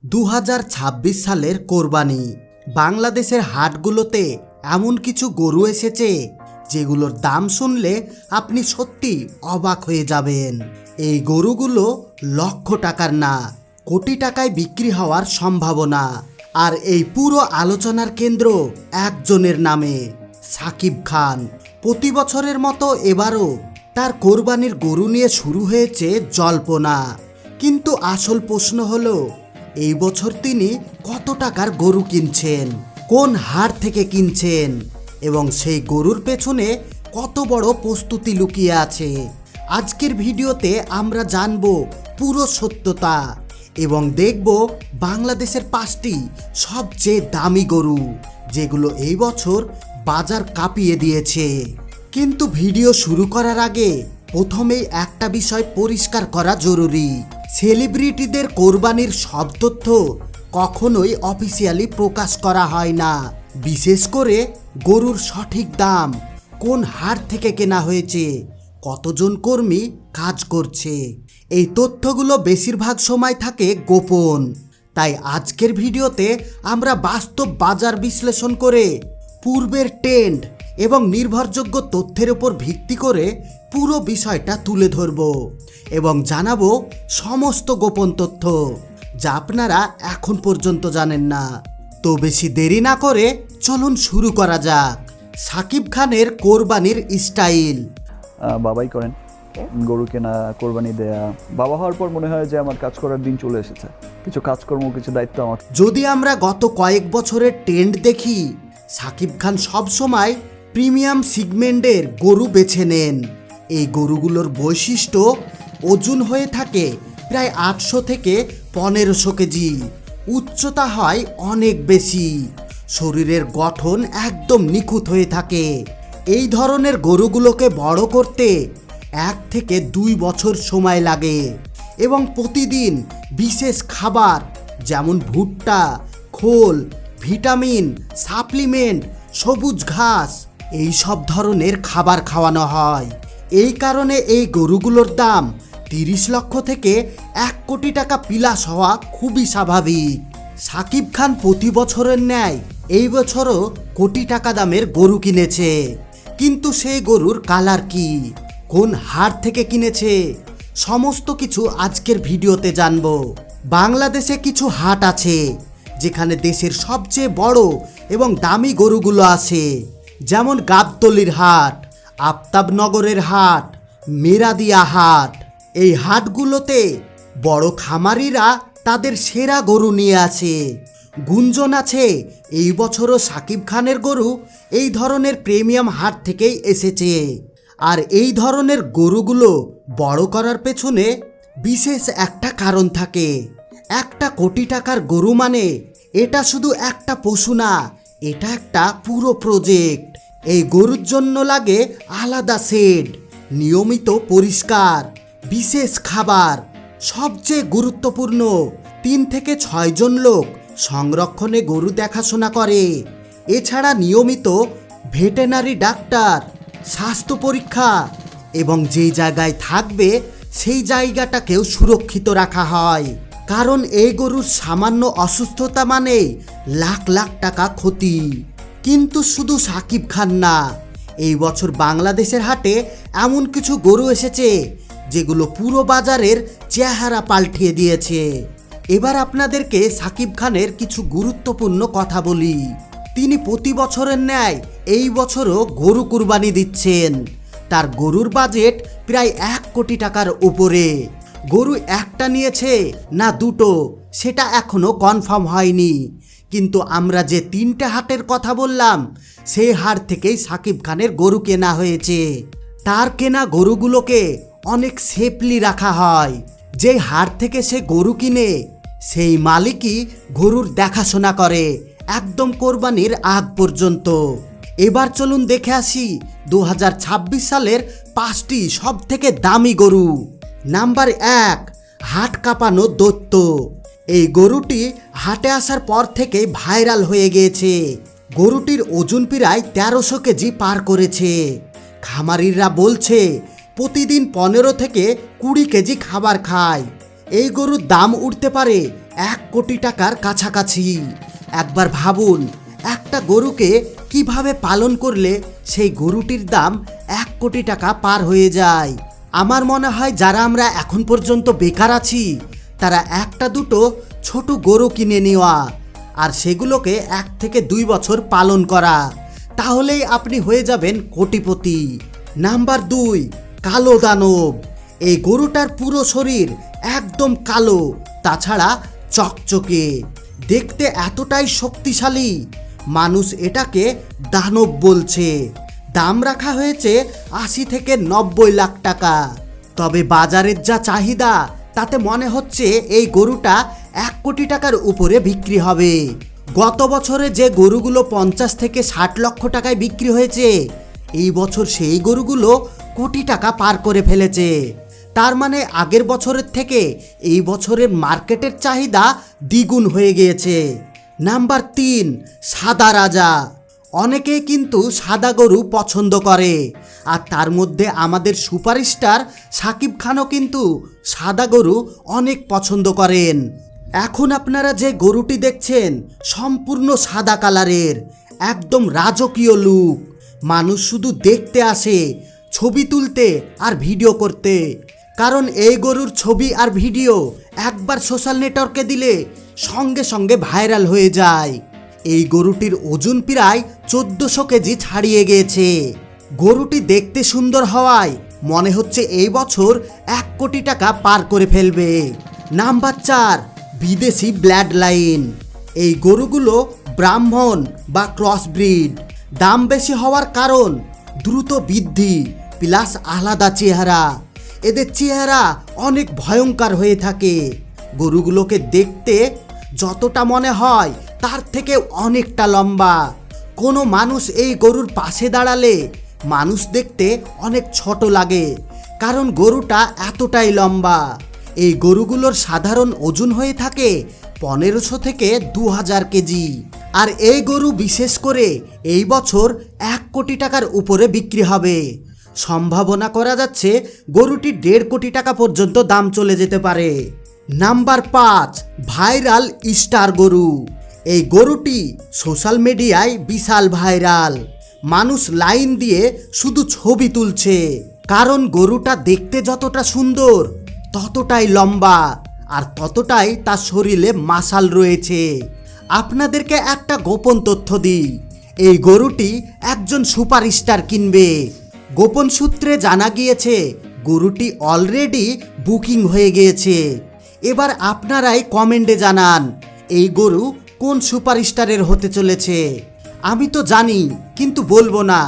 2026 সালের কোরবানি। বাংলাদেশের হাটগুলোতে এমন কিছু গরু এসেছে যেগুলোর দাম শুনলে আপনি সত্যি অবাক হয়ে যাবেন। এই গরুগুলো লক্ষ টাকার না, কোটি টাকায় বিক্রি হওয়ার সম্ভাবনা। আর এই পুরো আলোচনার কেন্দ্র একজনের নামে, সাকিব খান। প্রতি বছরের মতো এবারও তার কোরবানির গরু নিয়ে শুরু হয়েছে জল্পনা। কিন্তু আসল প্রশ্ন হলো, এই বছর তিনি কত টাকার গরু কিনছেন, কোন হাট থেকে কিনছেন, এবং সেই গরুর পেছনে কত বড় প্রস্তুতি লুকিয়ে আছে। আজকের ভিডিওতে আমরা জানব পুরো সত্যতা এবং দেখব বাংলাদেশের 5টি সবচেয়ে দামি গরু যেগুলো এই বছর বাজার কাঁপিয়ে দিয়েছে। কিন্তু ভিডিও শুরু করার আগে প্রথমেই একটা বিষয় পরিষ্কার করা জরুরি। সেলিব্রিটিদের কোরবানির সব তথ্য কখনোই অফিসিয়ালি প্রকাশ করা হয় না, বিশেষ করে গরুর সঠিক দাম, কোন হাট থেকে কেনা হয়েছে, কতজন কর্মী কাজ করছে, এই তথ্যগুলো বেশিরভাগ সময় থাকে গোপন। তাই আজকের ভিডিওতে আমরা বাস্তব বাজার বিশ্লেষণ করে পূর্বের ট্রেন্ড এবং নির্ভরযোগ্য তথ্যের উপর ভিত্তি করে পুরো বিষয়টা তুলে ধরব এবং জানাবো সমস্ত গোপন তথ্য যা আপনারা এখন পর্যন্ত জানেন না। তো বেশি দেরি না করে চলুন শুরু করা যাক। সাকিব খানের কোরবানির স্টাইল। বাবাই করেন গরু কেনা, কোরবানি দেয়া। বাবা হওয়ার পর মনে হয় যে আমার কাজ করার দিন চলে এসেছে, কিছু কাজকর্ম, কিছু দায়িত্ব আমার। যদি আমরা গত কয়েক বছরের ট্রেন্ড দেখি, সাকিব খান সবসময় প্রিমিয়াম সিগমেন্টের গরু বেছে নেন। এই গরুগুলোর বৈশিষ্ট্য, ওজন হয়ে থাকে প্রায় 800 থেকে 1500 কেজি, উচ্চতা হয় অনেক বেশি, শরীরের গঠন একদম নিখুঁত হয়ে থাকে। এই ধরনের গরুগুলোকে বড় করতে 1 থেকে 2 বছর সময় লাগে এবং প্রতিদিন বিশেষ খাবার যেমন ভুট্টা, খোল, ভিটামিন, সাপ্লিমেন্ট, সবুজ ঘাস, এই সব ধরনের খাবার খাওয়ানো হয়। এই কারণে এই গরুগুলোর দাম 30 লক্ষ থেকে 1 কোটি টাকা প্লাস হওয়া খুবই স্বাভাবিক। সাকিব খান প্রতি বছরের ন্যায় এই বছরও কোটি টাকা দামের গরু কিনেছে। কিন্তু সেই গরুর কালার কি, কোন হাট থেকে কিনেছে, সমস্ত কিছু আজকের ভিডিওতে জানবো। বাংলাদেশে কিছু হাট আছে যেখানে দেশের সবচেয়ে বড় এবং দামি গরুগুলো আছে, যেমন গাবতলীর হাট, আফতাবনগরের হাট, মেরাদিয়া হাট। এই হাটগুলোতে বড় খামারিরা তাদের সেরা গরু নিয়ে আসে। গুঞ্জন আছে এই বছরও সাকিব খানের গরু এই ধরনের প্রিমিয়াম হাট থেকেই এসেছে। আর এই ধরনের গরুগুলো বড় করার পেছনে বিশেষ একটা কারণ থাকে। 1 কোটি টাকার গরু মানে এটা শুধু একটা পশু না, এটা একটা পুরো প্রজেক্ট। এই গরুর জন্য লাগে আলাদা শেড, নিয়মিত পরিষ্কার, বিশেষ খাবার, সবচেয়ে গুরুত্বপূর্ণ 3 থেকে 6 জন লোক সংরক্ষণে গরু দেখাশোনা করে। এছাড়া নিয়মিত ভেটেরিনারি ডাক্তার, স্বাস্থ্য পরীক্ষা এবং যেই জায়গায় থাকবে সেই জায়গাটাকেও সুরক্ষিত রাখা হয়। কারণ এই গরুর সামান্য অসুস্থতা মানে লাখ লাখ টাকা ক্ষতি। কিন্তু শুধু সাকিব খান না, এই বছর বাংলাদেশের হাটে এমন কিছু গরু এসেছে যেগুলো পুরো বাজারের চেহারা পাল্টিয়ে দিয়েছে। এবার আপনাদেরকে সাকিব খানের কিছু গুরুত্বপূর্ণ কথা বলি। তিনি প্রতি বছরের ন্যায় এই বছরও গরু কুরবানি দিচ্ছেন। তার গরুর বাজেট প্রায় 1 কোটি টাকার উপরে। গরু একটা নিয়েছে না 2টো সেটা এখনো কনফার্ম হয়নি, কিন্তু আমরা যে 3টে হাটের কথা বললাম সেই হাট থেকেই সাকিব খানের গরু কেনা হয়েছে। তার কেনা গরুগুলোকে অনেক সেফলি রাখা হয়। যেই হাট থেকে সে গরু কিনে সেই মালিকই গরুর দেখাশোনা করে একদম কোরবানির আগ পর্যন্ত। এবার চলুন দেখে আসি 2026 সালের 5টি সব থেকে দামি গরু। নাম্বার 1, হাট কাঁপানো দৈত্য। এই গরুটি হাটে আসার পর থেকে ভাইরাল হয়ে গিয়েছে। গরুটির ওজন প্রায় 1300 কেজি পার করেছে। খামারিরা বলছে প্রতিদিন 15 থেকে 20 কেজি খাবার খায়। এই গরুর দাম উঠতে পারে 1 কোটি টাকার কাছাকাছি। একবার ভাবুন, একটা গরুকে কিভাবে পালন করলে সেই গরুটির দাম 1 কোটি টাকা পার হয়ে যায়। আমার মনে হয় যারা আমরা এখন পর্যন্ত বেকার আছি তারা একটা দুটো ছোট গরু কিনে নেওয়া আর সেগুলোকে 1 থেকে 2 বছর পালন করা, তাহলেই আপনি হয়ে যাবেন কোটিপতি। নাম্বার 2, কালো দানব। এই গরুটার পুরো শরীর একদম কালো, তাছাড়া চকচকে, দেখতে এতটাই শক্তিশালী, মানুষ এটাকে দানব বলছে। দাম রাখা হয়েছে 80 থেকে 90 লাখ টাকা। তবে বাজারের যা চাহিদা তাতে মনে হচ্ছে এই গরুটা 1 কোটি টাকার উপরে বিক্রি হবে। গত বছরে যে গরুগুলো 50 থেকে 60 লক্ষ টাকায় বিক্রি হয়েছে, এই বছর সেই গরুগুলো কোটি টাকা পার করে ফেলেছে। তার মানে আগের বছরের থেকে এই বছরের মার্কেটের চাহিদা দ্বিগুণ হয়ে গিয়েছে। নাম্বার 3, সাদা রাজা। অনেকেই কিন্তু সাদা গরু পছন্দ করে, আর তার মধ্যে আমাদের সুপারস্টার শাকিব খানও কিন্তু সাদা গরু অনেক পছন্দ করেন। এখন আপনারা যে গরুটি দেখছেন সম্পূর্ণ সাদা কালারের, একদম রাজকীয় লুক। মানুষ শুধু দেখতে আসে, ছবি তুলতে আর ভিডিও করতে, কারণ এই গরুর ছবি আর ভিডিও একবার সোশ্যাল নেটওয়ার্কে দিলে সঙ্গে সঙ্গে ভাইরাল হয়ে যায়। এই গরুটির ওজন প্রায় 1400 কেজি ছাড়িয়ে গিয়েছে। গরুটি দেখতে সুন্দর হওয়ায় মনে হচ্ছে এই বছর 1 কোটি টাকা পার করে ফেলবে। নাম্বার 4, বিদেশি ব্লাড লাইন। এই গরুগুলো ব্রাহ্মণ বা ক্রস ব্রিড। দাম বেশি হওয়ার কারণ দ্রুত বৃদ্ধি প্লাস আলাদা চেহারা। এদের চেহারা অনেক ভয়ঙ্কর হয়ে থাকে। গরুগুলোকে দেখতে যতটা মনে হয় তার থেকে অনেকটা লম্বা। কোনো মানুষ এই গরুর পাশে দাঁড়ালে মানুষ দেখতে অনেক ছোট লাগে, কারণ গরুটা এতটাই লম্বা। এই গরুগুলোর সাধারণ ওজন হয়ে থাকে 1500 থেকে 2000 কেজি। আর এই গরু বিশেষ করে এই বছর 1 কোটি টাকার উপরে বিক্রি হবে। সম্ভাবনা করা যাচ্ছে গরুটি 1.5 কোটি টাকা পর্যন্ত দাম চলে যেতে পারে। নাম্বার 5, ভাইরাল স্টার গরু। এই গরুটি সোশ্যাল মিডিয়ায় বিশাল ভাইরাল। মানুষ লাইন দিয়ে শুধু ছবি তুলছে, কারণ গরুটা দেখতে যতটা সুন্দর ততটাই লম্বা আর ততটাই তার শরীরে মাসাল রয়েছে। আপনাদেরকে একটা গোপন তথ্য দিই, এই গরুটি একজন সুপারস্টার কিনবে। গোপন সূত্রে জানা গিয়েছে গরুটি অলরেডি বুকিং হয়ে গিয়েছে। এবার আপনারাই কমেন্টে জানান এই গরু কোন সুপারস্টারের হতে চলেছে। আমি তো জানি, কিন্তু বলবো না,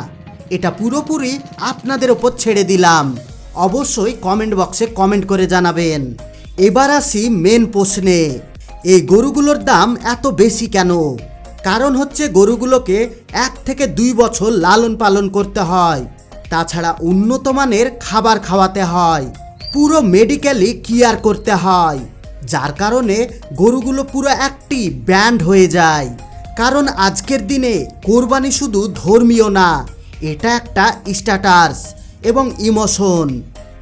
এটা পুরোপুরি আপনাদের ওপর ছেড়ে দিলাম। অবশ্যই কমেন্ট বক্সে কমেন্ট করে জানাবেন। এবার আসি মেন প্রশ্নে, এই গরুগুলোর দাম এত বেশি কেন? কারণ হচ্ছে গরুগুলোকে 1 থেকে 2 বছর লালন পালন করতে হয়, তাছাড়া উন্নত মানের খাবার খাওয়াতে হয়, পুরো মেডিকেলি কেয়ার করতে হয়, যার কারণে গরুগুলো পুরো একটি ব্র্যান্ড হয়ে যায়। কারণ আজকের দিনে কোরবানি শুধু ধর্মীয় না, এটা একটা স্ট্যাটাস এবং ইমোশন।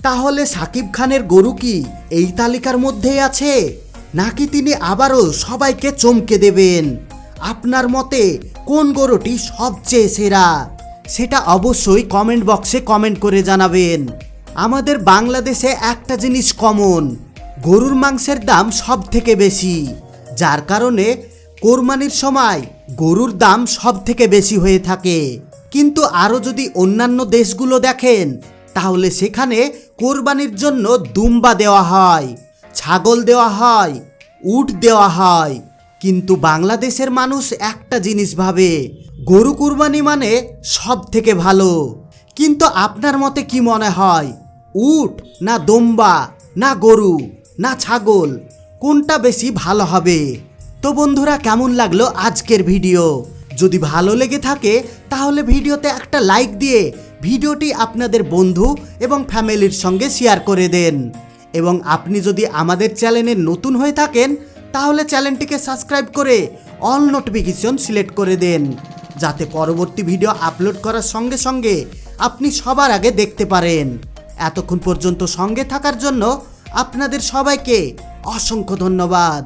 তাহলে শাকিব খানের গরু কি এই তালিকার মধ্যেই আছে, নাকি তিনি আবারও সবাইকে চমকে দেবেন? আপনার মতে কোন গরুটি সবচেয়ে সেরা, সেটা অবশ্যই কমেন্ট বক্সে কমেন্ট করে জানাবেন। আমাদের বাংলাদেশে একটা জিনিস কমন, গরুর মাংসের দাম সব থেকে বেশি, যার কারণে কোরবানির সময় গরুর দাম সব থেকে বেশি হয়ে থাকে। কিন্তু আরও যদি অন্যান্য দেশগুলো দেখেন, তাহলে সেখানে কোরবানির জন্য দুম্বা দেওয়া হয়, ছাগল দেওয়া হয়, উট দেওয়া হয়। কিন্তু বাংলাদেশের মানুষ একটা জিনিস ভাবে, গরু কুরবানি মানে সব থেকে ভালো। কিন্তু আপনার মতে কি মনে হয়, উট না দুম্বা না গরু না ছাগল, কোনটা বেশি ভালো হবে? তো বন্ধুরা, কেমন লাগলো আজকের ভিডিও? যদি ভালো লেগে থাকে তাহলে ভিডিওতে একটা লাইক দিয়ে ভিডিওটি আপনাদের বন্ধু এবং ফ্যামিলির সঙ্গে শেয়ার করে দেন। এবং আপনি যদি আমাদের চ্যানেলে নতুন হয়ে থাকেন তাহলে চ্যানেলটিকে সাবস্ক্রাইব করে অল নোটিফিকেশন সিলেক্ট করে দেন, যাতে পরবর্তী ভিডিও আপলোড করার সঙ্গে সঙ্গে আপনি সবার আগে দেখতে পারেন। এতক্ষণ পর্যন্ত সঙ্গে থাকার জন্য আপনাদের সবাইকে অসংখ্য ধন্যবাদ।